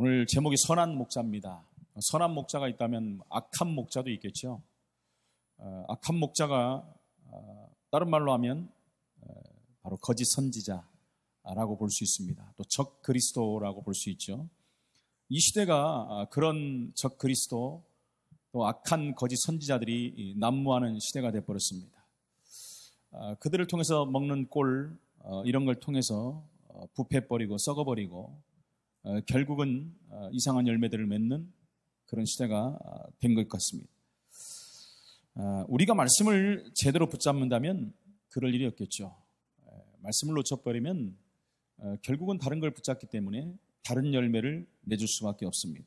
오늘 제목이 선한 목자입니다. 선한 목자가 있다면 악한 목자도 있겠죠. 악한 목자가 다른 말로 하면 바로 거짓 선지자라고 볼 수 있습니다. 또 적 그리스도라고 볼 수 있죠. 이 시대가 그런 적 그리스도 또 악한 거짓 선지자들이 난무하는 시대가 되어버렸습니다. 그들을 통해서 먹는 꼴 이런 걸 통해서 부패버리고 썩어버리고 결국은 이상한 열매들을 맺는 그런 시대가 된 것 같습니다. 우리가 말씀을 제대로 붙잡는다면 그럴 일이 없겠죠. 말씀을 놓쳐버리면 결국은 다른 걸 붙잡기 때문에 다른 열매를 맺을 수밖에 없습니다.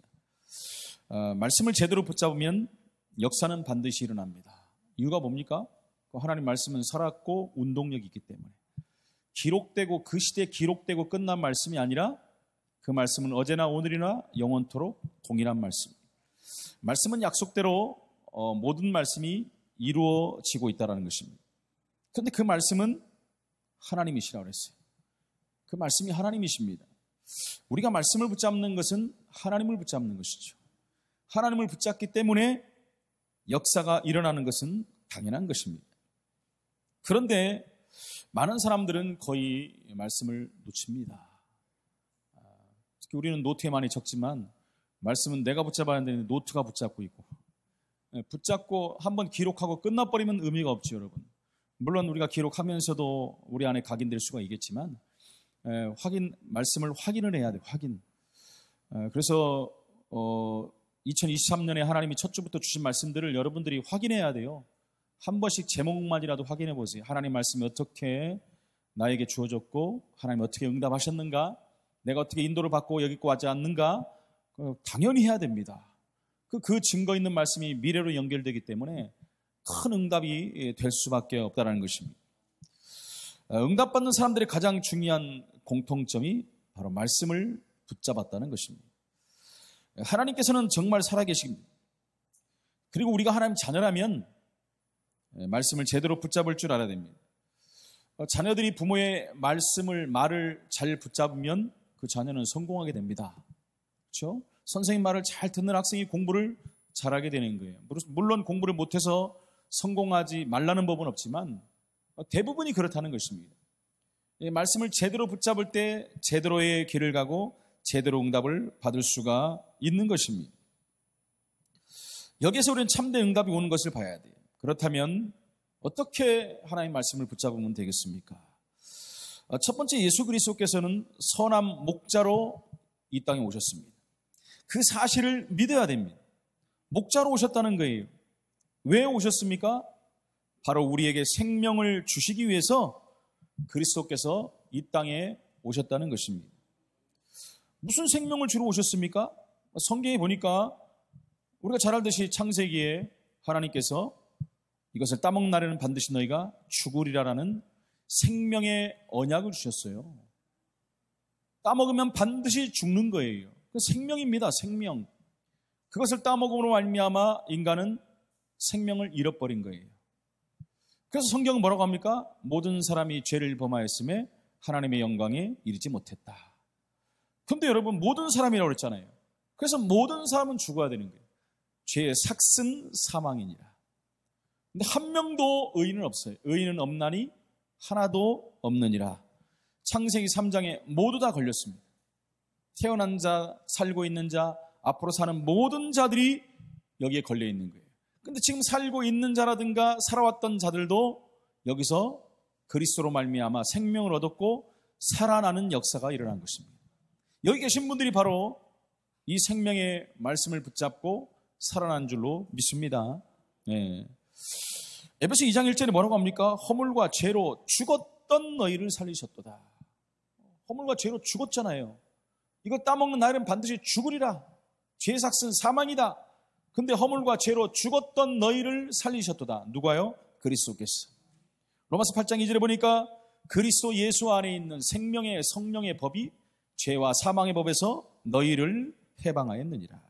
말씀을 제대로 붙잡으면 역사는 반드시 일어납니다. 이유가 뭡니까? 하나님 말씀은 살았고 운동력이 있기 때문에 기록되고 그 시대에 기록되고 끝난 말씀이 아니라 그 말씀은 어제나 오늘이나 영원토록 동일한 말씀. 말씀은 약속대로 모든 말씀이 이루어지고 있다는 것입니다. 그런데 그 말씀은 하나님이시라고 그랬어요. 그 말씀이 하나님이십니다. 우리가 말씀을 붙잡는 것은 하나님을 붙잡는 것이죠. 하나님을 붙잡기 때문에 역사가 일어나는 것은 당연한 것입니다. 그런데 많은 사람들은 거의 말씀을 놓칩니다. 특히 우리는 노트에 많이 적지만 말씀은 내가 붙잡아야 되는데 노트가 붙잡고 있고, 붙잡고 한번 기록하고 끝나버리면 의미가 없죠, 여러분. 물론 우리가 기록하면서도 우리 안에 각인될 수가 있겠지만 말씀을 확인을 해야 돼요. 확인. 그래서 2023년에 하나님이 첫 주부터 주신 말씀들을 여러분들이 확인해야 돼요. 한 번씩 제목만이라도 확인해 보세요. 하나님 말씀이 어떻게 나에게 주어졌고 하나님 어떻게 응답하셨는가, 내가 어떻게 인도를 받고 여기고 하지 않는가, 당연히 해야 됩니다. 그 증거 있는 말씀이 미래로 연결되기 때문에 큰 응답이 될 수밖에 없다는 것입니다. 응답받는 사람들의 가장 중요한 공통점이 바로 말씀을 붙잡았다는 것입니다. 하나님께서는 정말 살아계십니다. 그리고 우리가 하나님 자녀라면 말씀을 제대로 붙잡을 줄 알아야 됩니다. 자녀들이 부모의 말을 잘 붙잡으면 그 자녀는 성공하게 됩니다. 그렇죠? 선생님 말을 잘 듣는 학생이 공부를 잘하게 되는 거예요. 물론 공부를 못해서 성공하지 말라는 법은 없지만 대부분이 그렇다는 것입니다. 말씀을 제대로 붙잡을 때 제대로의 길을 가고 제대로 응답을 받을 수가 있는 것입니다. 여기에서 우리는 참된 응답이 오는 것을 봐야 돼요. 그렇다면 어떻게 하나님의 말씀을 붙잡으면 되겠습니까? 첫 번째, 예수 그리스도께서는 선한 목자로 이 땅에 오셨습니다. 그 사실을 믿어야 됩니다. 목자로 오셨다는 거예요. 왜 오셨습니까? 바로 우리에게 생명을 주시기 위해서 그리스도께서 이 땅에 오셨다는 것입니다. 무슨 생명을 주러 오셨습니까? 성경에 보니까 우리가 잘 알듯이 창세기에 하나님께서 이것을 따먹는 날에는 반드시 너희가 죽으리라라는 생명의 언약을 주셨어요. 따먹으면 반드시 죽는 거예요. 그 생명입니다. 생명. 그것을 따먹음으로 말미암아 인간은 생명을 잃어버린 거예요. 그래서 성경은 뭐라고 합니까? 모든 사람이 죄를 범하였음에 하나님의 영광에 이르지 못했다. 그런데 여러분, 모든 사람이라고 그랬잖아요. 그래서 모든 사람은 죽어야 되는 거예요. 죄의 삭은 사망이니라. 근데 한 명도 의인은 없어요. 의인은 없나니 하나도 없느니라. 창세기 3장에 모두 다 걸렸습니다. 태어난 자, 살고 있는 자, 앞으로 사는 모든 자들이 여기에 걸려 있는 거예요. 근데 지금 살고 있는 자라든가 살아왔던 자들도 여기서 그리스도로 말미암아 생명을 얻었고 살아나는 역사가 일어난 것입니다. 여기 계신 분들이 바로 이 생명의 말씀을 붙잡고 살아난 줄로 믿습니다. 에베소 2장 1절에 뭐라고 합니까? 허물과 죄로 죽었던 너희를 살리셨도다. 허물과 죄로 죽었잖아요. 이거 따먹는 날은 반드시 죽으리라. 죄의 삭은 사망이다. 근데 허물과 죄로 죽었던 너희를 살리셨도다. 누가요? 그리스도께서. 로마서 8장 2절에 보니까 그리스도 예수 안에 있는 생명의 성령의 법이 죄와 사망의 법에서 너희를 해방하였느니라.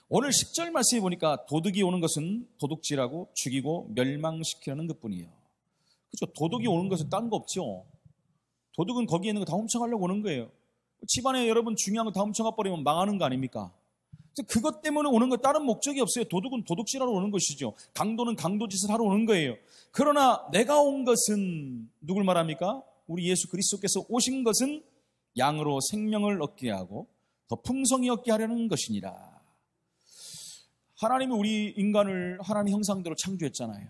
오늘 10절 말씀에 보니까 도둑이 오는 것은 도둑질하고 죽이고 멸망시키려는 것뿐이에요. 그렇죠? 도둑이 오는 것은 딴 거 없죠. 도둑은 거기에 있는 거 다 훔쳐가려고 오는 거예요. 집안에 여러분 중요한 거 다 훔쳐가 버리면 망하는 거 아닙니까? 그것 때문에 오는 거 다른 목적이 없어요. 도둑은 도둑질하러 오는 것이죠. 강도는 강도짓을 하러 오는 거예요. 그러나 내가 온 것은 누굴 말합니까? 우리 예수 그리스도께서 오신 것은 양으로 생명을 얻게 하고 더 풍성히 얻게 하려는 것이니라. 하나님이 우리 인간을 하나님의 형상대로 창조했잖아요.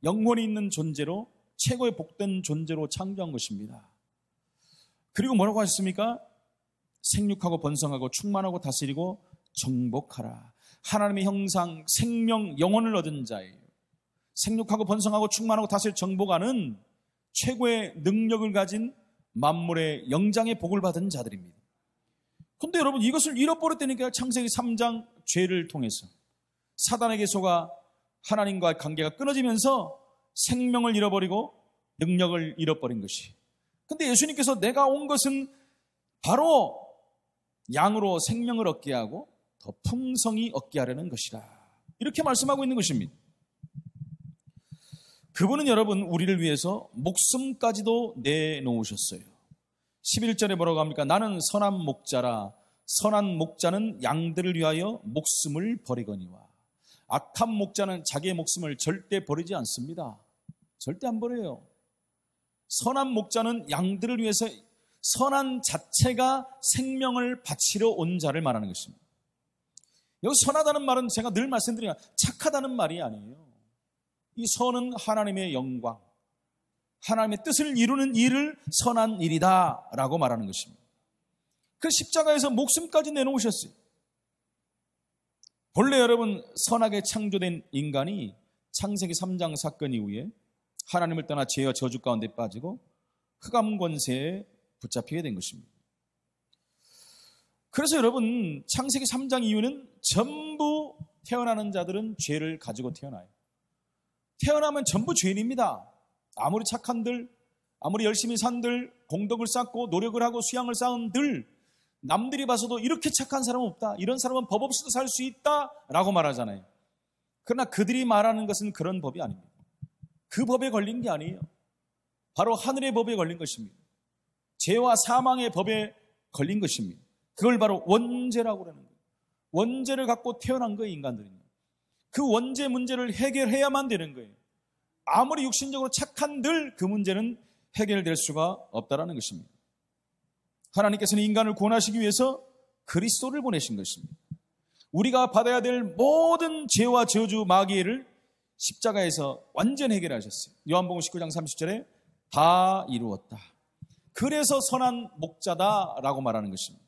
영혼이 있는 존재로 최고의 복된 존재로 창조한 것입니다. 그리고 뭐라고 하셨습니까? 생육하고 번성하고 충만하고 다스리고 정복하라. 하나님의 형상, 생명, 영혼을 얻은 자예요. 생육하고 번성하고 충만하고 다스리고 정복하는 최고의 능력을 가진 만물의 영장의 복을 받은 자들입니다. 그런데 여러분 이것을 잃어버렸다니까. 창세기 3장 죄를 통해서 사단에게 속아 하나님과의 관계가 끊어지면서 생명을 잃어버리고 능력을 잃어버린 것이. 근데 예수님께서 내가 온 것은 바로 양으로 생명을 얻게 하고 더 풍성히 얻게 하려는 것이라. 이렇게 말씀하고 있는 것입니다. 그분은 여러분 우리를 위해서 목숨까지도 내놓으셨어요. 11절에 뭐라고 합니까? 나는 선한 목자라. 선한 목자는 양들을 위하여 목숨을 버리거니와. 악한 목자는 자기의 목숨을 절대 버리지 않습니다. 절대 안 버려요. 선한 목자는 양들을 위해서 선한 자체가 생명을 바치러 온 자를 말하는 것입니다. 여기 선하다는 말은 제가 늘 말씀드리나 착하다는 말이 아니에요. 이 선은 하나님의 영광, 하나님의 뜻을 이루는 일을 선한 일이다 라고 말하는 것입니다. 그 십자가에서 목숨까지 내놓으셨어요. 본래 여러분 선하게 창조된 인간이 창세기 3장 사건 이후에 하나님을 떠나 죄와 저주 가운데 빠지고 흑암 권세에 붙잡히게 된 것입니다. 그래서 여러분 창세기 3장 이후는 전부 태어나는 자들은 죄를 가지고 태어나요. 태어나면 전부 죄인입니다. 아무리 착한들, 아무리 열심히 산들, 공덕을 쌓고 노력을 하고 수양을 쌓은들, 남들이 봐서도 이렇게 착한 사람은 없다, 이런 사람은 법 없이도 살 수 있다 라고 말하잖아요. 그러나 그들이 말하는 것은 그런 법이 아닙니다. 그 법에 걸린 게 아니에요. 바로 하늘의 법에 걸린 것입니다. 죄와 사망의 법에 걸린 것입니다. 그걸 바로 원죄라고 그러는 거예요. 원죄를 갖고 태어난 거예요, 인간들은요. 그 원죄 문제를 해결해야만 되는 거예요. 아무리 육신적으로 착한들 그 문제는 해결될 수가 없다라는 것입니다. 하나님께서는 인간을 구원하시기 위해서 그리스도를 보내신 것입니다. 우리가 받아야 될 모든 죄와 저주, 마귀를 십자가에서 완전 해결하셨어요. 요한복음 19장 30절에 다 이루었다. 그래서 선한 목자다라고 말하는 것입니다.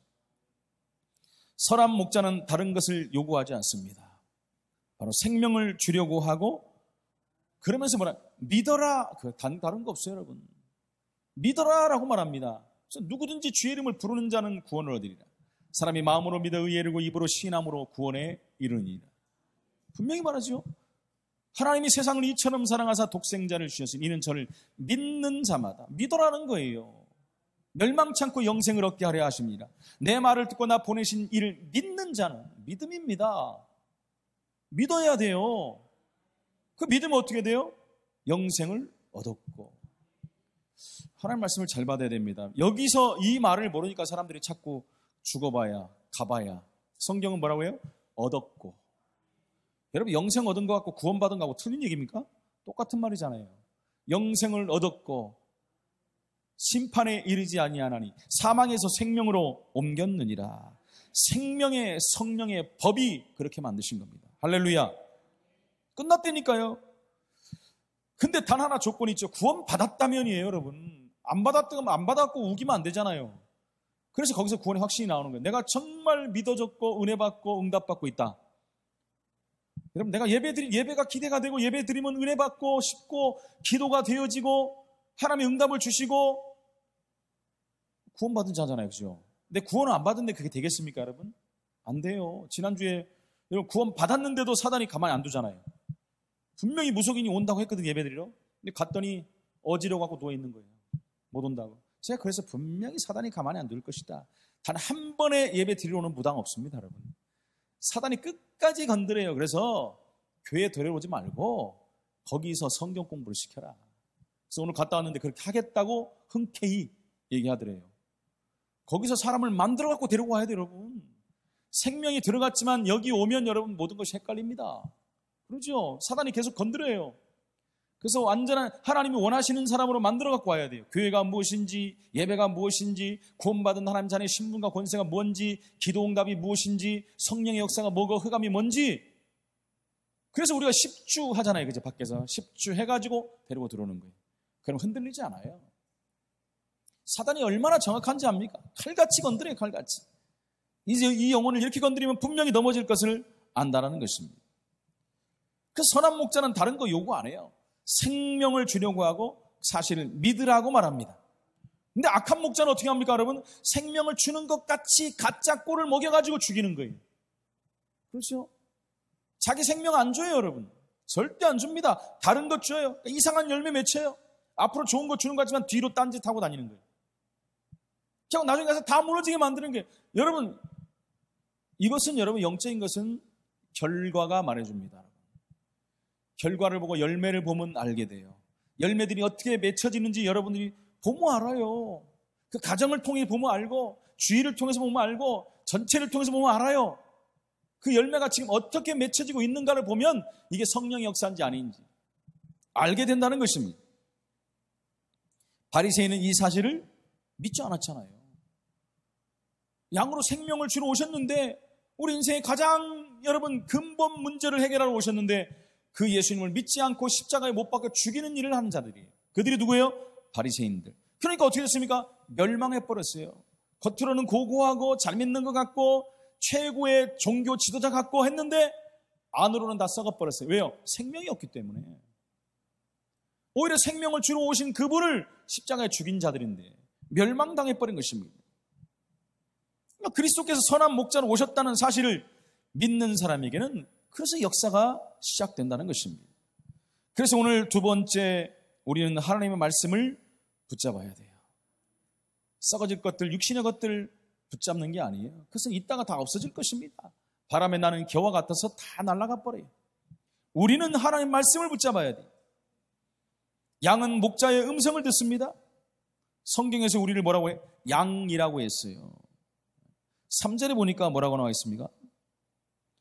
선한 목자는 다른 것을 요구하지 않습니다. 바로 생명을 주려고 하고, 그러면서 뭐라 믿어라. 다른 거 없어요, 여러분. 믿어라라고 말합니다. 그래서 누구든지 주의 이름을 부르는 자는 구원을 얻으리라. 사람이 마음으로 믿어 의에 이르고 입으로 시인함으로 구원에 이르니라. 분명히 말하죠. 하나님이 세상을 이처럼 사랑하사 독생자를 주셨으니 이는 저를 믿는 자마다 믿어라는 거예요. 멸망치 않고 영생을 얻게 하려 하십니다. 내 말을 듣고 나 보내신 이를 믿는 자는, 믿음입니다. 믿어야 돼요. 그 믿으면 어떻게 돼요? 영생을 얻었고. 하나님 말씀을 잘 받아야 됩니다. 여기서 이 말을 모르니까 사람들이 자꾸 죽어봐야, 가봐야. 성경은 뭐라고 해요? 얻었고. 여러분 영생 얻은 것 같고 구원받은 것 같고 틀린 얘기입니까? 똑같은 말이잖아요. 영생을 얻었고 심판에 이르지 아니하나니 사망에서 생명으로 옮겼느니라. 생명의 성령의 법이 그렇게 만드신 겁니다. 할렐루야. 끝났다니까요. 근데 단 하나 조건이 있죠. 구원 받았다면이에요, 여러분. 안 받았다면 안 받았고 우기면 안 되잖아요. 그래서 거기서 구원의 확신이 나오는 거예요. 내가 정말 믿어졌고 은혜 받고 응답받고 있다. 여러분, 내가 예배가 기대가 되고 예배 드리면 은혜 받고 싶고 기도가 되어지고 하나님의 응답을 주시고 구원받은 자잖아요, 그죠? 근데 구원을 안 받은데 그게 되겠습니까, 여러분? 안 돼요. 지난주에 여러분 구원 받았는데도 사단이 가만히 안 두잖아요. 분명히 무속인이 온다고 했거든요, 예배 드리러. 근데 갔더니 어지러워 갖고 누워 있는 거예요. 못 온다고. 제가 그래서 분명히 사단이 가만히 안 둘 것이다. 단 한 번의 예배 드리러 오는 무당 없습니다, 여러분. 사단이 끝까지 건드려요. 그래서 교회에 데려오지 말고 거기서 성경 공부를 시켜라. 그래서 오늘 갔다 왔는데 그렇게 하겠다고 흔쾌히 얘기하더래요. 거기서 사람을 만들어 갖고 데리고 와야 돼요, 여러분. 생명이 들어갔지만 여기 오면 여러분 모든 것이 헷갈립니다. 그러죠? 사단이 계속 건드려요. 그래서 완전한 하나님이 원하시는 사람으로 만들어 갖고 와야 돼요. 교회가 무엇인지, 예배가 무엇인지, 구원받은 하나님 자녀의 신분과 권세가 뭔지, 기도응답이 무엇인지, 성령의 역사가 뭐고 흑암이 뭔지. 그래서 우리가 10주 하잖아요. 그죠? 밖에서 10주 해가지고 데리고 들어오는 거예요. 그럼 흔들리지 않아요. 사단이 얼마나 정확한지 압니까? 칼같이 건드려요. 칼같이. 이제 이 영혼을 이렇게 건드리면 분명히 넘어질 것을 안다라는 것입니다. 그 선한 목자는 다른 거 요구 안 해요. 생명을 주려고 하고 사실을 믿으라고 말합니다. 근데 악한 목자는 어떻게 합니까, 여러분? 생명을 주는 것 같이 가짜 꼴을 먹여가지고 죽이는 거예요. 그렇죠? 자기 생명 안 줘요, 여러분. 절대 안 줍니다. 다른 것 줘요. 이상한 열매 맺혀요. 앞으로 좋은 거 주는 것 같지만 뒤로 딴짓하고 다니는 거예요. 그냥 나중에 가서 다 무너지게 만드는 게, 여러분, 이것은 여러분 영적인 것은 결과가 말해줍니다. 결과를 보고 열매를 보면 알게 돼요. 열매들이 어떻게 맺혀지는지 여러분들이 보면 알아요. 그 가정을 통해 보면 알고, 주의를 통해서 보면 알고, 전체를 통해서 보면 알아요. 그 열매가 지금 어떻게 맺혀지고 있는가를 보면 이게 성령의 역사인지 아닌지 알게 된다는 것입니다. 바리새인은 이 사실을 믿지 않았잖아요. 양으로 생명을 주러 오셨는데, 우리 인생의 가장 여러분 근본 문제를 해결하러 오셨는데 그 예수님을 믿지 않고 십자가에 못 박혀 죽이는 일을 하는 자들이에요. 그들이 누구예요? 바리새인들. 그러니까 어떻게 됐습니까? 멸망해버렸어요. 겉으로는 고고하고 잘 믿는 것 같고 최고의 종교 지도자 같고 했는데 안으로는 다 썩어버렸어요. 왜요? 생명이 없기 때문에. 오히려 생명을 주러 오신 그분을 십자가에 죽인 자들인데 멸망당해버린 것입니다. 그러니까 그리스도께서 선한 목자로 오셨다는 사실을 믿는 사람에게는 그래서 역사가 시작된다는 것입니다. 그래서 오늘 두 번째, 우리는 하나님의 말씀을 붙잡아야 돼요. 썩어질 것들, 육신의 것들 붙잡는 게 아니에요. 그것은 이따가 다 없어질 것입니다. 바람에 나는 겨와 같아서 다 날아가 버려요. 우리는 하나님의 말씀을 붙잡아야 돼요. 양은 목자의 음성을 듣습니다. 성경에서 우리를 뭐라고 해요? 양이라고 했어요. 3절에 보니까 뭐라고 나와 있습니까?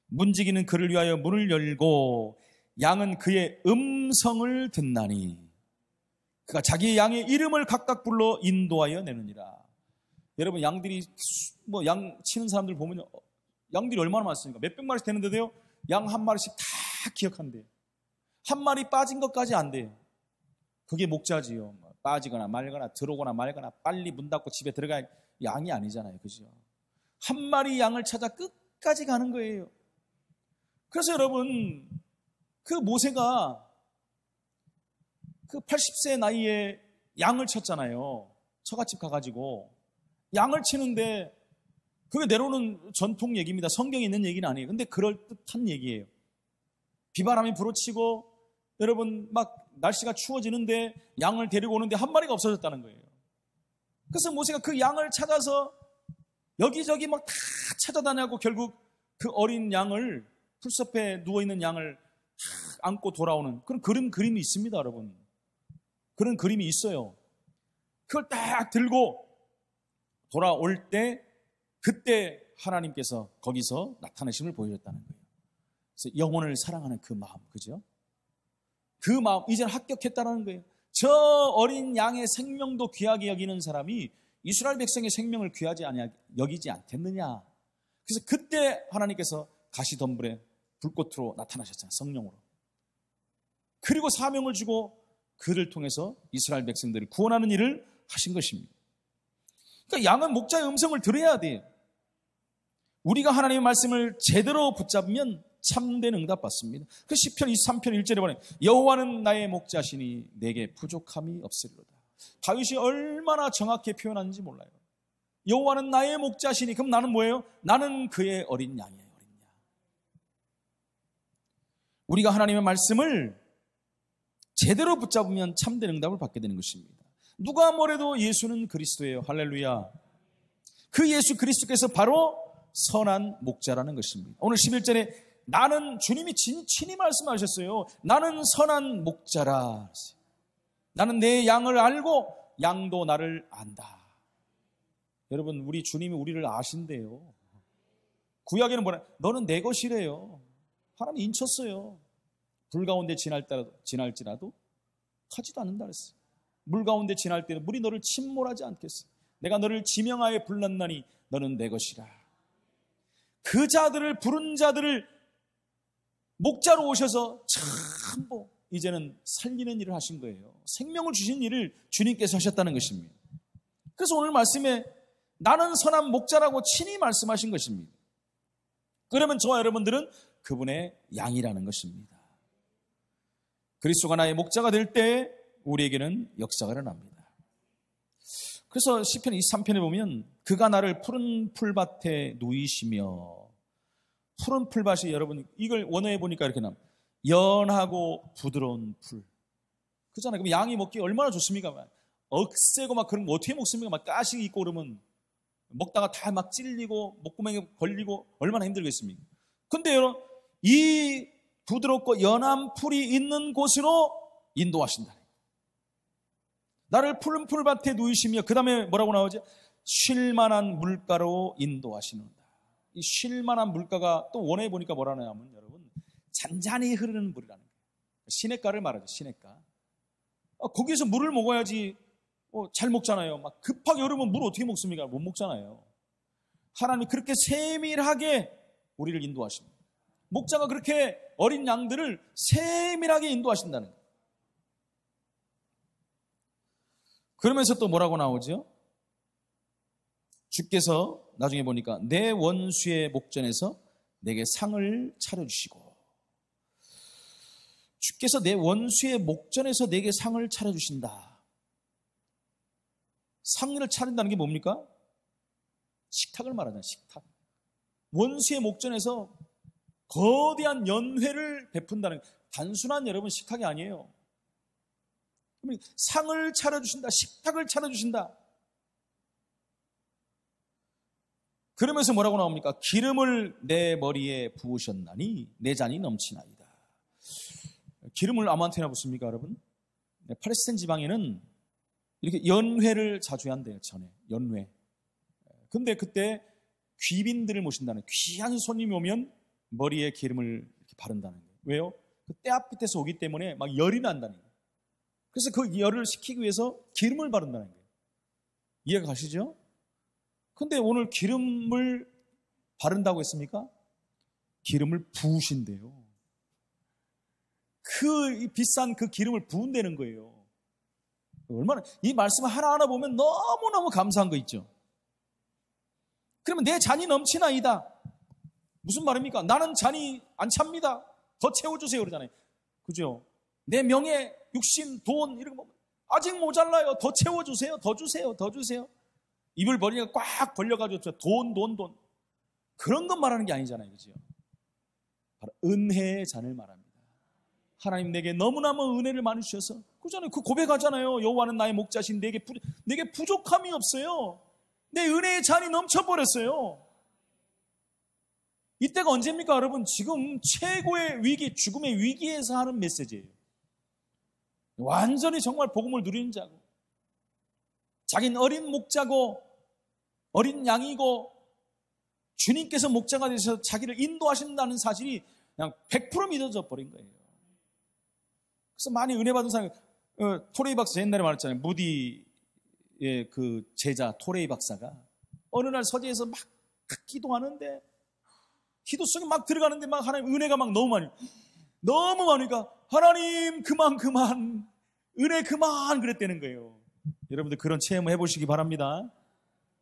문지기는 그를 위하여 문을 열고 양은 그의 음성을 듣나니 그가 자기의 양의 이름을 각각 불러 인도하여 내느니라. 여러분, 양들이 양 치는 사람들 보면 양들이 얼마나 많습니까? 몇백 마리씩 되는데도요, 양 한 마리씩 다 기억한대요. 한 마리 빠진 것까지 안 돼요. 그게 목자지요. 빠지거나 말거나 들어오거나 말거나 빨리 문 닫고 집에 들어갈 양이 아니잖아요. 그죠? 한 마리 양을 찾아 끝까지 가는 거예요. 그래서 여러분, 그 모세가 그 80세 나이에 양을 쳤잖아요. 처갓집 가가지고 양을 치는데 그게 내려오는 전통 얘기입니다. 성경에 있는 얘기는 아니에요. 근데 그럴듯한 얘기예요. 비바람이 불어치고 여러분 막 날씨가 추워지는데 양을 데리고 오는데 한 마리가 없어졌다는 거예요. 그래서 모세가 그 양을 찾아서 여기저기 막 다 찾아다녀고 결국 그 어린 양을, 풀숲에 누워있는 양을 다 안고 돌아오는 그런 그림이 있습니다, 여러분. 그런 그림이 있어요. 그걸 딱 들고 돌아올 때 그때 하나님께서 거기서 나타나심을 보여줬다는 거예요. 그래서 영혼을 사랑하는 그 마음, 그죠? 그 마음, 이제는 합격했다는 거예요. 저 어린 양의 생명도 귀하게 여기는 사람이 이스라엘 백성의 생명을 귀하지 여기지 않겠느냐. 그래서 그때 하나님께서 가시덤불에 불꽃으로 나타나셨잖아요. 성령으로. 그리고 사명을 주고 그를 통해서 이스라엘 백성들을 구원하는 일을 하신 것입니다. 그러니까 양은 목자의 음성을 들어야 돼요. 우리가 하나님의 말씀을 제대로 붙잡으면 참된 응답 받습니다. 그 시편 23편 1절에 보면 여호와는 나의 목자시니 내게 부족함이 없으리로다. 다윗이 얼마나 정확히 표현하는지 몰라요. 여호와는 나의 목자시니, 그럼 나는 뭐예요? 나는 그의 어린 양이에요. 어린 양. 우리가 하나님의 말씀을 제대로 붙잡으면 참된 응답을 받게 되는 것입니다. 누가 뭐래도 예수는 그리스도예요. 할렐루야. 그 예수 그리스도께서 바로 선한 목자라는 것입니다. 오늘 11절에 나는, 주님이 친히 말씀하셨어요. 나는 선한 목자라. 나는 내 양을 알고 양도 나를 안다. 여러분, 우리 주님이 우리를 아신대요. 구약에는 뭐라? 너는 내 것이래요. 하나님이 인쳤어요. 불 가운데 지날지라도 가지도 않는다 그랬어요. 물 가운데 지날 때는 물이 너를 침몰하지 않겠어. 내가 너를 지명하에 불렀나니 너는 내 것이라. 그 자들을, 부른 자들을 목자로 오셔서 참고 이제는 살리는 일을 하신 거예요. 생명을 주신 일을 주님께서 하셨다는 것입니다. 그래서 오늘 말씀에 나는 선한 목자라고 친히 말씀하신 것입니다. 그러면 저와 여러분들은 그분의 양이라는 것입니다. 그리스도가 나의 목자가 될 때 우리에게는 역사가 일어납니다. 그래서 시편 23편에 보면 그가 나를 푸른 풀밭에 누이시며, 푸른 풀밭이 여러분 이걸 원어해 보니까 이렇게 나옵니다. 연하고 부드러운 풀. 그잖아요. 그럼 양이 먹기 얼마나 좋습니까? 막 억세고 막 그런 거 어떻게 먹습니까? 막 가시 있고 그러면 먹다가 다 막 찔리고 목구멍에 걸리고 얼마나 힘들겠습니까? 근데 여러분, 이 부드럽고 연한 풀이 있는 곳으로 인도하신다. 나를 푸른 풀밭에 누이시며, 그 다음에 뭐라고 나오죠? 쉴만한 물가로 인도하시는다. 이 쉴만한 물가가 또 원어에 보니까 뭐라고 하냐면 여러분, 잔잔히 흐르는 물이라는 거예요. 시냇가를 말하죠. 시냇가. 거기에서 물을 먹어야지 잘 먹잖아요. 막 급하게 흐르면 물 어떻게 먹습니까? 못 먹잖아요. 하나님이 그렇게 세밀하게 우리를 인도하십니다. 목자가 그렇게 어린 양들을 세밀하게 인도하신다는 거예요. 그러면서 또 뭐라고 나오죠? 주께서 나중에 보니까 내 원수의 목전에서 내게 상을 차려주시고, 주께서 내 원수의 목전에서 내게 상을 차려주신다. 상을 차린다는 게 뭡니까? 식탁을 말하잖아요. 식탁. 원수의 목전에서 거대한 연회를 베푼다는, 단순한 여러분 식탁이 아니에요. 상을 차려주신다. 식탁을 차려주신다. 그러면서 뭐라고 나옵니까? 기름을 내 머리에 부으셨나니 내 잔이 넘치나이다. 기름을 아무한테나 붓습니까, 여러분? 팔레스타인 지방에는 이렇게 연회를 자주 한대요. 전에 연회. 근데 그때 귀빈들을 모신다는, 귀한 손님이 오면 머리에 기름을 이렇게 바른다는 거예요. 왜요? 그 때 앞끝에서 오기 때문에 막 열이 난다는 거예요. 그래서 그 열을 식히기 위해서 기름을 바른다는 거예요. 이해가 가시죠? 근데 오늘 기름을 바른다고 했습니까? 기름을 부으신대요. 그 비싼 그 기름을 부은다는 거예요. 얼마나, 이 말씀 하나하나 보면 너무너무 감사한 거 있죠. 그러면 내 잔이 넘치나이다. 무슨 말입니까? 나는 잔이 안 찹니다. 더 채워주세요 그러잖아요. 그죠? 내 명예, 육신, 돈 이런 거 아직 모자라요. 더 채워주세요. 더 주세요. 더 주세요. 입을 벌리니까 꽉 벌려가지고 돈 그런 것 말하는 게 아니잖아요. 그죠? 바로 은혜의 잔을 말합니다. 하나님 내게 너무나무 은혜를 많이 주셔서, 그잖아요. 그 고백하잖아요. 여호와는 나의 목자신, 내게 부족함이 없어요. 내 은혜의 잔이 넘쳐버렸어요. 이때가 언제입니까, 여러분? 지금 최고의 위기, 죽음의 위기에서 하는 메시지예요. 완전히 정말 복음을 누리는 자고, 자기는 어린 목자고 어린 양이고 주님께서 목자가 되셔서 자기를 인도하신다는 사실이 그냥 100% 믿어져 버린 거예요. 그래서 많이 은혜 받은 사람이, 토레이 박사 옛날에 말했잖아요. 무디의 그 제자 토레이 박사가 어느 날 서재에서 막 기도하는데, 기도 속에 막 들어가는데 막 하나님 은혜가 막 너무 많으니까 하나님 그만 은혜 그만 그랬다는 거예요. 여러분들 그런 체험을 해보시기 바랍니다.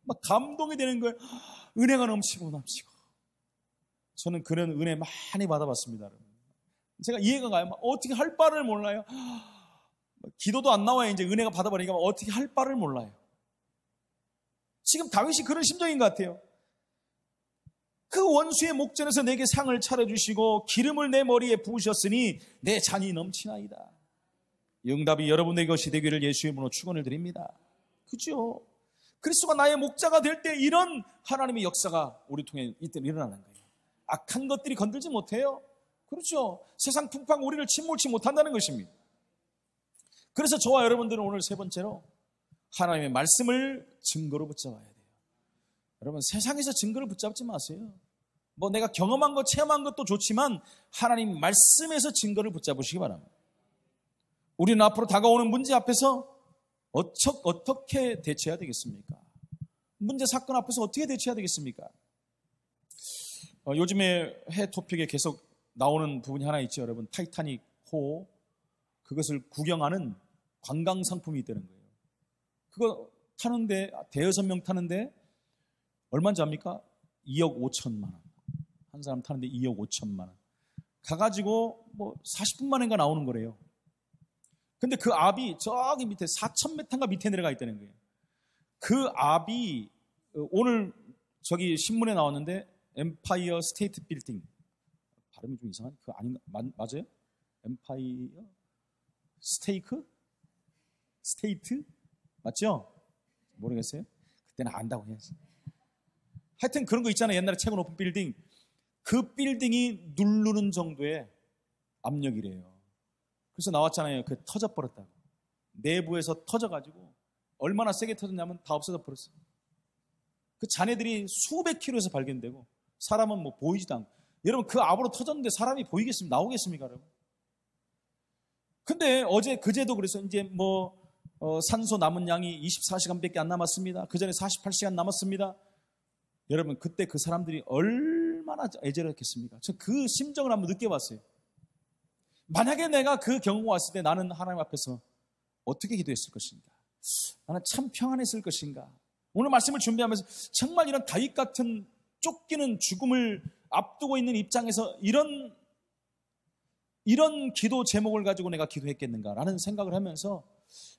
막 감동이 되는 거예요. 은혜가 넘치고. 저는 그런 은혜 많이 받아봤습니다. 여러분. 제가 이해가 가요. 막 어떻게 할 바를 몰라요. 기도도 안 나와요. 이제 은혜가 받아버리니까 어떻게 할 바를 몰라요. 지금 다윗이 그런 심정인 것 같아요. 그 원수의 목전에서 내게 상을 차려주시고 기름을 내 머리에 부으셨으니 내 잔이 넘치나이다. 응답이 여러분의 것이 되기를 예수의 이름으로 축원을 드립니다. 그죠? 그리스도가 나의 목자가 될 때 이런 하나님의 역사가 우리 통해 이때 일어나는 거예요. 악한 것들이 건들지 못해요. 그렇죠? 세상 풍파가 우리를 침몰치 못한다는 것입니다. 그래서 저와 여러분들은 오늘 세 번째로 하나님의 말씀을 증거로 붙잡아야 돼요. 여러분, 세상에서 증거를 붙잡지 마세요. 뭐 내가 경험한 것, 체험한 것도 좋지만 하나님 말씀에서 증거를 붙잡으시기 바랍니다. 우리는 앞으로 다가오는 문제 앞에서 어떻게 대처해야 되겠습니까? 문제 사건 앞에서 어떻게 대처해야 되겠습니까? 요즘에 해 토픽에 계속 나오는 부분이 하나 있죠, 여러분. 타이타닉 호, 그것을 구경하는 관광 상품이 있다는 거예요. 그거 타는데, 대여섯 명 타는데 얼마인지 압니까? 2억 5천만 원. 한 사람 타는데 2억 5천만 원. 가가지고 뭐 40분 만인가 나오는 거래요. 근데 그 압이 저기 밑에 4,000m인가 밑에 내려가 있다는 거예요. 그 압이 오늘 저기 신문에 나왔는데 엠파이어 스테이트 빌딩, 발음이 좀 이상한, 그 아닌가? 맞아요? 엠파이어 스테이트 맞죠? 모르겠어요? 그때는 안다고 해야지. 하여튼 그런 거 있잖아요. 옛날에 최고 높은 빌딩, 그 빌딩이 누르는 정도의 압력이래요. 그래서 나왔잖아요. 그 터져버렸다고. 내부에서 터져가지고 얼마나 세게 터졌냐면 다 없어져 버렸어요. 그 잔해들이 수백 킬로에서 발견되고 사람은 뭐 보이지도 않고. 여러분, 그 압으로 터졌는데 사람이 보이겠습니까? 나오겠습니까, 여러분? 근데 어제 그제도 그래서 이제 뭐 산소 남은 양이 24시간밖에 안 남았습니다. 그 전에 48시간 남았습니다. 여러분, 그때 그 사람들이 얼마나 애절했겠습니까? 저 그 심정을 한번 느껴봤어요. 만약에 내가 그 경우가 왔을 때 나는 하나님 앞에서 어떻게 기도했을 것인가? 나는 참 평안했을 것인가? 오늘 말씀을 준비하면서 정말 이런 다윗 같은 쫓기는 죽음을 앞두고 있는 입장에서 이런 기도 제목을 가지고 내가 기도했겠는가라는 생각을 하면서,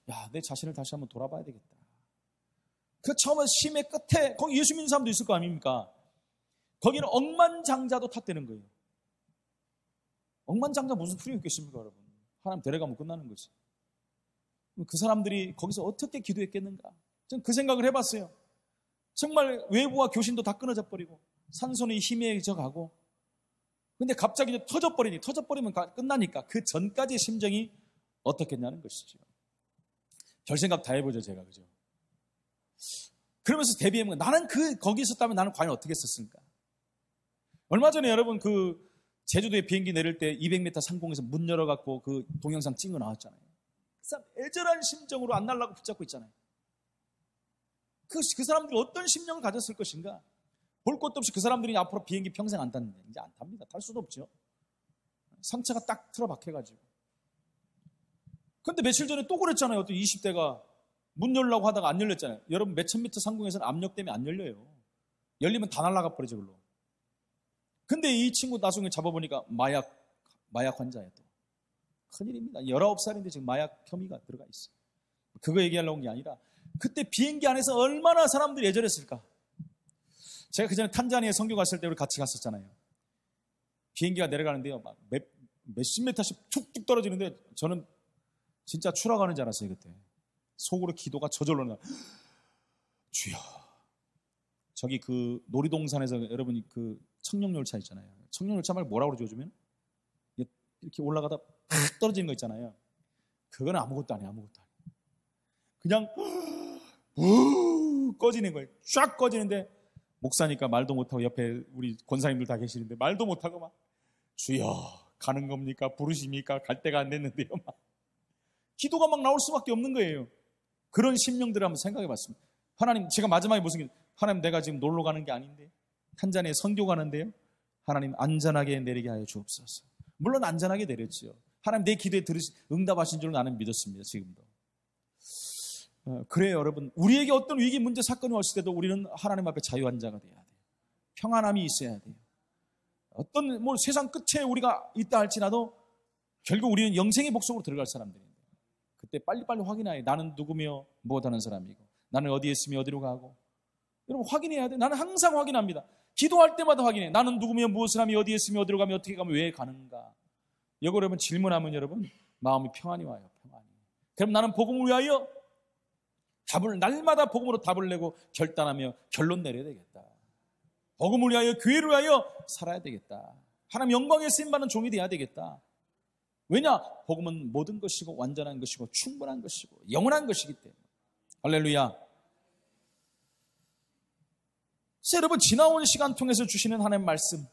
야, 내 자신을 다시 한번 돌아봐야 되겠다. 그 처음에 심의 끝에 거기 예수 믿는 사람도 있을 거 아닙니까? 거기는 억만장자도 탔다는 거예요. 억만장자 무슨 풀이 있겠습니까, 여러분? 하나님 데려가면 끝나는 거지. 그 사람들이 거기서 어떻게 기도했겠는가? 저는 그 생각을 해봤어요. 정말 외부와 교신도 다 끊어져 버리고 산소는 희미해져 가고, 근데 갑자기 이제 터져버리면 끝나니까 그 전까지의 심정이 어떻겠냐는 것이죠. 별 생각 다 해보죠, 제가. 그죠? 그러면서 대비해보면 나는 거기 있었다면 나는 과연 어떻게 했었을까? 얼마 전에 여러분 그 제주도에 비행기 내릴 때 200m 상공에서 문 열어갖고 그 동영상 찍어 나왔잖아요. 그 사람 애절한 심정으로 안 날라고 붙잡고 있잖아요. 그 사람들이 어떤 심령을 가졌을 것인가? 볼 것도 없이 그 사람들이 앞으로 비행기 평생 안 탔는데 이제 안 탑니다. 탈 수도 없죠. 상체가 딱 틀어박혀가지고. 근데 며칠 전에 또 그랬잖아요. 어떤 20대가 문 열려고 하다가 안 열렸잖아요. 여러분, 몇천 미터 상공에서는 압력 때문에 안 열려요. 열리면 다 날아가 버리죠, 그걸로. 근데 이 친구 나중에 잡아보니까 마약 환자예요. 또 큰일입니다. 19살인데 지금 마약 혐의가 들어가 있어요. 그거 얘기하려고 온 게 아니라 그때 비행기 안에서 얼마나 사람들이 애절했을까. 제가 그전에 탄자니아 선교 갔을 때 우리 같이 갔었잖아요. 비행기가 내려가는데요, 막 몇십 미터씩 툭툭 떨어지는데 저는 진짜 추락하는 줄 알았어요. 그때 속으로 기도가 저절로 나. 주여. 저기 그 놀이동산에서 여러분이 그 청룡열차 있잖아요. 청룡열차 말 뭐라고 그러죠, 요즘에는? 이렇게 올라가다 팍 떨어지는 거 있잖아요. 그건 아무것도 아니에요. 그냥 꺼지는 거예요. 쫙 꺼지는데 목사니까 말도 못하고 옆에 우리 권사님들 다 계시는데 말도 못하고 막, 주여, 가는 겁니까? 부르십니까? 갈 때가 안 됐는데요. 막 기도가 막 나올 수밖에 없는 거예요. 그런 심령들을 한번 생각해 봤습니다. 하나님, 제가 마지막에 무슨 하나님, 내가 지금 놀러 가는 게 아닌데 탄자니아에 선교 가는데요, 하나님 안전하게 내리게 하여 주옵소서. 물론 안전하게 내렸죠. 하나님 내 기도에 응답하신 줄 나는 믿었습니다. 지금도. 그래요, 여러분. 우리에게 어떤 위기, 문제, 사건이 왔을 때도 우리는 하나님 앞에 자유한 자가 돼야 돼요. 평안함이 있어야 돼요. 어떤 세상 끝에 우리가 있다 할지라도 결국 우리는 영생의 복속으로 들어갈 사람들인데, 그때 빨리빨리 확인해야, 나는 누구며 무엇하는 사람이고 나는 어디에 있으며 어디로 가고. 여러분, 확인해야 돼. 나는 항상 확인합니다. 기도할 때마다 확인해. 나는 누구며 무엇을 하며 어디에 있으며 어디로 가며 어떻게 가며 왜 가는가. 이거 여러분 질문하면 여러분 마음이 평안이 와요. 평안이. 그럼 나는 복음을 위하여 날마다 복음으로 답을 내고 결단하며 결론 내려야 되겠다. 복음을 위하여, 교회를 위하여 살아야 되겠다. 하나님 영광에 쓰임받는 종이 되어야 되겠다. 왜냐? 복음은 모든 것이고 완전한 것이고 충분한 것이고 영원한 것이기 때문에. 할렐루야. 여러분, 지나온 시간 통해서 주시는 하나님의 말씀,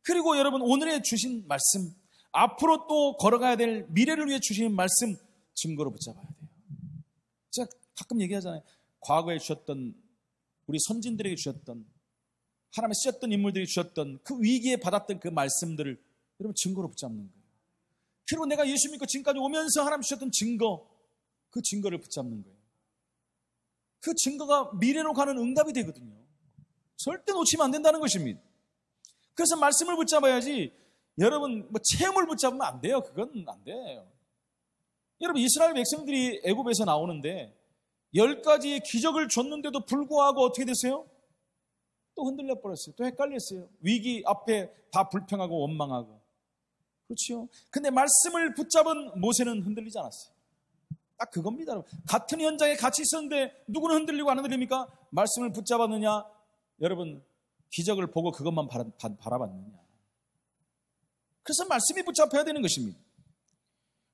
그리고 여러분 오늘에 주신 말씀, 앞으로 또 걸어가야 될 미래를 위해 주시는 말씀, 증거로 붙잡아야 돼요. 제가 가끔 얘기하잖아요. 과거에 주셨던, 우리 선진들에게 주셨던, 하나님의 쓰셨던 인물들이 주셨던 그 위기에 받았던 그 말씀들을 여러분 증거로 붙잡는 거예요. 그리고 내가 예수 믿고 지금까지 오면서 하나님 주셨던 증거, 그 증거를 붙잡는 거예요. 그 증거가 미래로 가는 응답이 되거든요. 절대 놓치면 안 된다는 것입니다. 그래서 말씀을 붙잡아야지, 여러분 체험을 붙잡으면 안 돼요. 그건 안 돼요. 여러분, 이스라엘 백성들이 애굽에서 나오는데 10가지의 기적을 줬는데도 불구하고 어떻게 됐어요? 또 흔들려 버렸어요. 또 헷갈렸어요. 위기 앞에 다 불평하고 원망하고. 그렇죠? 근데 말씀을 붙잡은 모세는 흔들리지 않았어요. 딱 그겁니다. 여러분. 같은 현장에 같이 있었는데 누구는 흔들리고 안 흔들립니까? 말씀을 붙잡았느냐? 여러분, 기적을 보고 그것만 바라봤느냐? 그래서 말씀이 붙잡혀야 되는 것입니다.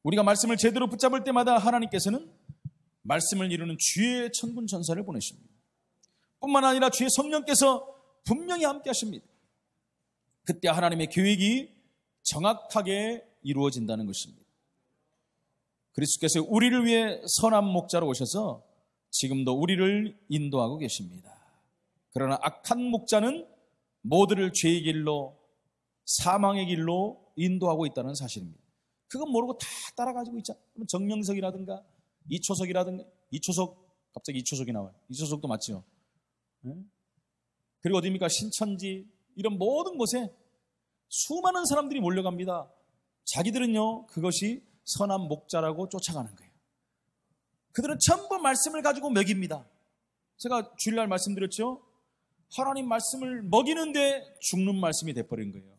우리가 말씀을 제대로 붙잡을 때마다 하나님께서는 말씀을 이루는 주의 천군 천사를 보내십니다. 뿐만 아니라 주의 성령께서 분명히 함께 하십니다. 그때 하나님의 계획이 정확하게 이루어진다는 것입니다. 그리스도께서 우리를 위해 선한 목자로 오셔서 지금도 우리를 인도하고 계십니다. 그러나 악한 목자는 모두를 죄의 길로, 사망의 길로 인도하고 있다는 사실입니다. 그건 모르고 다 따라가지고 있잖아요. 정명석이라든가 이초석이라든가, 갑자기 이초석이 나와요. 이초석도 맞죠? 그리고 어디입니까? 신천지, 이런 모든 곳에 수많은 사람들이 몰려갑니다. 자기들은요, 그것이 선한 목자라고 쫓아가는 거예요. 그들은 전부 말씀을 가지고 먹입니다. 제가 주일날 말씀드렸죠? 하나님 말씀을 먹이는데 죽는 말씀이 돼버린 거예요.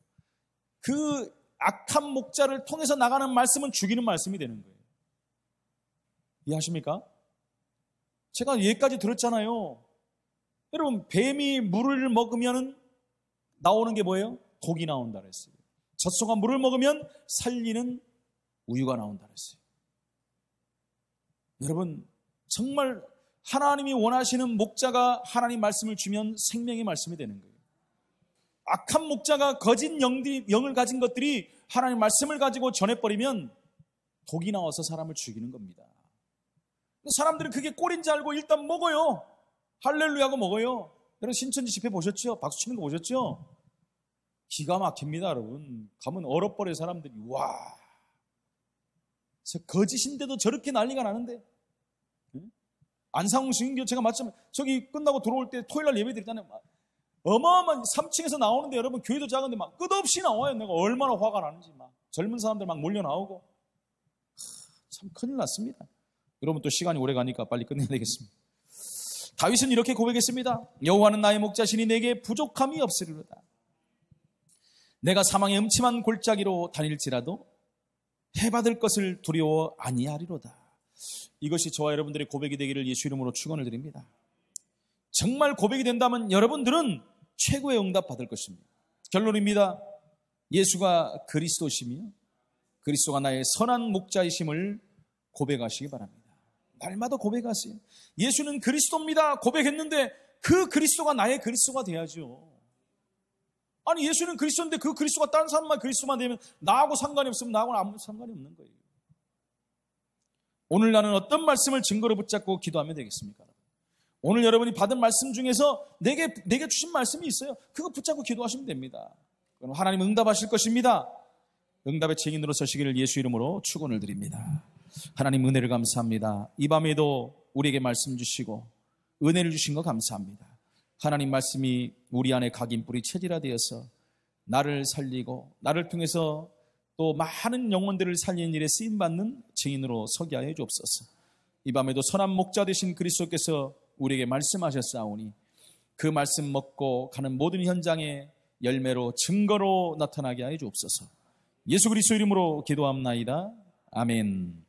그 악한 목자를 통해서 나가는 말씀은 죽이는 말씀이 되는 거예요. 이해하십니까? 제가 여기까지 들었잖아요. 여러분, 뱀이 물을 먹으면 나오는 게 뭐예요? 독이 나온다 그랬어요. 젖소가 물을 먹으면 살리는 우유가 나온다 그랬어요. 여러분, 정말 하나님이 원하시는 목자가 하나님 말씀을 주면 생명의 말씀이 되는 거예요. 악한 목자가 거짓 영을 가진 것들이 하나님 말씀을 가지고 전해버리면 독이 나와서 사람을 죽이는 겁니다. 사람들은 그게 꼴인지 알고 일단 먹어요. 할렐루야고 먹어요. 여러분, 신천지 집회 보셨죠? 박수 치는 거 보셨죠? 기가 막힙니다, 여러분. 가면 얼어버려 사람들이. 와, 거짓인데도 저렇게 난리가 나는데. 안상홍 신교체가 맞지만 저기 끝나고 들어올 때 토요일날 예배 드리잖아요. 어마어마한 3층에서 나오는데 여러분, 교회도 작은데 막 끝없이 나와요. 내가 얼마나 화가 나는지. 막 젊은 사람들 막 몰려 나오고. 참 큰일 났습니다. 여러분, 또 시간이 오래 가니까 빨리 끝내야 되겠습니다. 다윗은 이렇게 고백했습니다. 여호와는 나의 목자시니 내게 부족함이 없으리로다. 내가 사망의 음침한 골짜기로 다닐지라도 해받을 것을 두려워 아니하리로다. 이것이 저와 여러분들의 고백이 되기를 예수 이름으로 축원을 드립니다. 정말 고백이 된다면 여러분들은 최고의 응답 받을 것입니다. 결론입니다. 예수가 그리스도시며 그리스도가 나의 선한 목자이심을 고백하시기 바랍니다. 날마다 고백하세요. 예수는 그리스도입니다. 고백했는데 그 그리스도가 나의 그리스도가 돼야죠. 아니, 예수는 그리스도인데 그 그리스도가 다른 사람만 그리스도만 되면 나하고 상관이 없으면 나하고는 아무 상관이 없는 거예요. 오늘 나는 어떤 말씀을 증거로 붙잡고 기도하면 되겠습니까? 오늘 여러분이 받은 말씀 중에서 내게 주신 말씀이 있어요. 그거 붙잡고 기도하시면 됩니다. 그럼 하나님 응답하실 것입니다. 응답의 증인으로 서시기를 예수 이름으로 축원을 드립니다. 하나님, 은혜를 감사합니다. 이 밤에도 우리에게 말씀 주시고 은혜를 주신 거 감사합니다. 하나님 말씀이 우리 안에 각인뿌리 체질화되어서 나를 살리고 나를 통해서 또 많은 영혼들을 살리는 일에 쓰임받는 증인으로 서게 하여 주옵소서. 이 밤에도 선한 목자 되신 그리스도께서 우리에게 말씀하셨사오니 그 말씀 먹고 가는 모든 현장에 열매로 증거로 나타나게 하여 주옵소서. 예수 그리스도 이름으로 기도합나이다. 아멘.